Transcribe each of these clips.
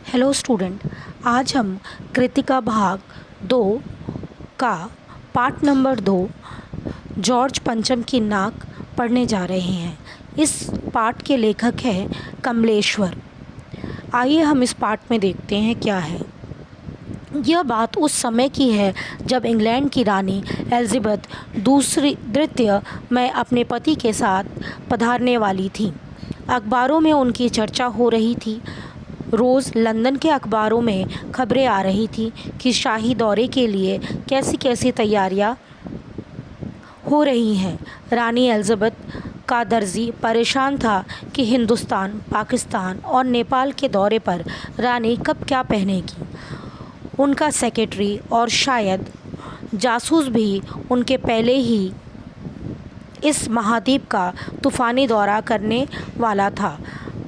Hello student, आज हम कृतिका भाग 2 का पार्ट नंबर 2 जॉर्ज पंचम की नाक पढ़ने जा रहे हैं। इस पार्ट के लेखक हैं कमलेश्वर। आइए हम इस पार्ट में देखते हैं क्या है। यह बात उस समय की है जब इंग्लैंड की रानी एलिज़ाबेथ द्वितीय में अपने पति के साथ पधारने वाली थी। अखबारों में उनकी चर्चा हो रही थी। रोज़ लंदन के अखबारों में खबरें आ रही थी कि शाही दौरे के लिए कैसी कैसी तैयारियां हो रही हैं। रानी एलिज़ाबेथ का दर्जी परेशान था कि हिंदुस्तान, पाकिस्तान और नेपाल के दौरे पर रानी कब क्या पहनेगी। उनका सेक्रेटरी और शायद जासूस भी उनके पहले ही इस महाद्वीप का तूफ़ानी दौरा करने वाला था।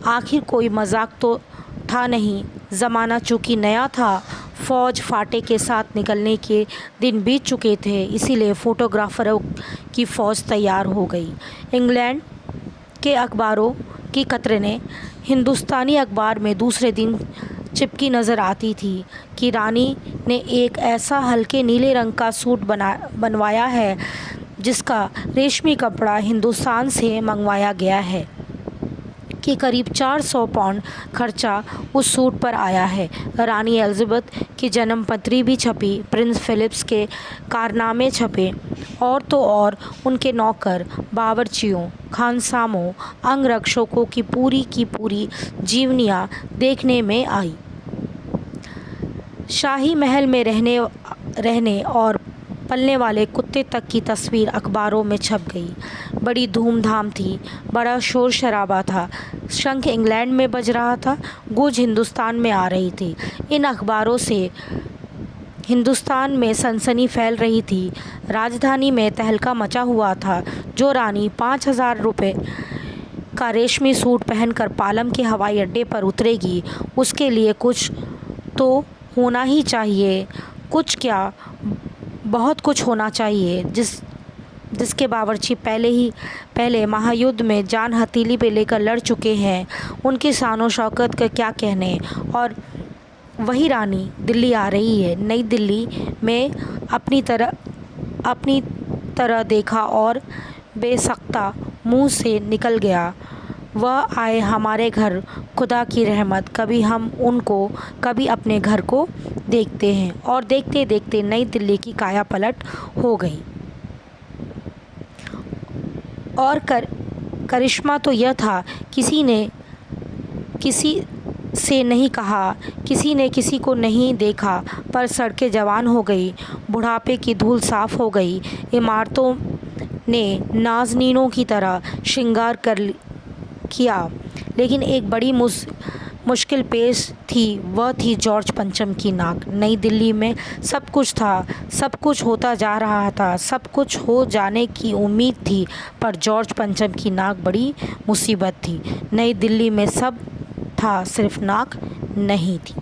आखिर कोई मजाक तो था नहीं। ज़माना चूँकि नया था, फ़ौज फाटे के साथ निकलने के दिन बीत चुके थे, इसीलिए फ़ोटोग्राफ़रों की फ़ौज तैयार हो गई। इंग्लैंड के अखबारों की कतरनें हिंदुस्तानी अखबार में दूसरे दिन चिपकी नज़र आती थी कि रानी ने एक ऐसा हल्के नीले रंग का सूट बनवाया है जिसका रेशमी कपड़ा हिंदुस्तान से मंगवाया गया है कि करीब 400 पाउंड खर्चा उस सूट पर आया है। रानी एलिज़ाबेथ की जन्मपत्री भी छपी, प्रिंस फिलिप्स के कारनामे छपे और तो और उनके नौकर, बावर्चियों, खानसामों, अंगरक्षकों की पूरी जीवनियाँ देखने में आई। शाही महल में रहने और पलने वाले कुत्ते तक की तस्वीर अखबारों में छप गई। बड़ी धूमधाम थी, बड़ा शोर शराबा था। शंख इंग्लैंड में बज रहा था, गूंज हिंदुस्तान में आ रही थी। इन अखबारों से हिंदुस्तान में सनसनी फैल रही थी। राजधानी में तहलका मचा हुआ था। जो रानी 5,000 रुपये का रेशमी सूट पहनकर पालम के हवाई अड्डे पर उतरेगी, उसके लिए कुछ तो होना ही चाहिए। कुछ क्या, बहुत कुछ होना चाहिए। जिसके बावर्ची पहले महायुद्ध में जान हथेली पे लेकर लड़ चुके हैं, उनकी शान और शौकत का क्या कहने। और वही रानी दिल्ली आ रही है। नई दिल्ली में अपनी तरह देखा और बेसख्ता मुंह से निकल गया, वह आए हमारे घर, खुदा की रहमत। कभी हम उनको, कभी अपने घर को देखते हैं। और देखते देखते नई दिल्ली की काया पलट हो गई। और करिश्मा तो यह था, किसी ने किसी से नहीं कहा, किसी ने किसी को नहीं देखा, पर सड़कें जवान हो गई, बुढ़ापे की धूल साफ हो गई, इमारतों ने नाज़नीनों की तरह श्रृंगार किया। लेकिन एक बड़ी मुश्किल पेश थी, वह थी जॉर्ज पंचम की नाक। नई दिल्ली में सब कुछ था, सब कुछ होता जा रहा था, सब कुछ हो जाने की उम्मीद थी, पर जॉर्ज पंचम की नाक बड़ी मुसीबत थी। नई दिल्ली में सब था, सिर्फ नाक नहीं थी।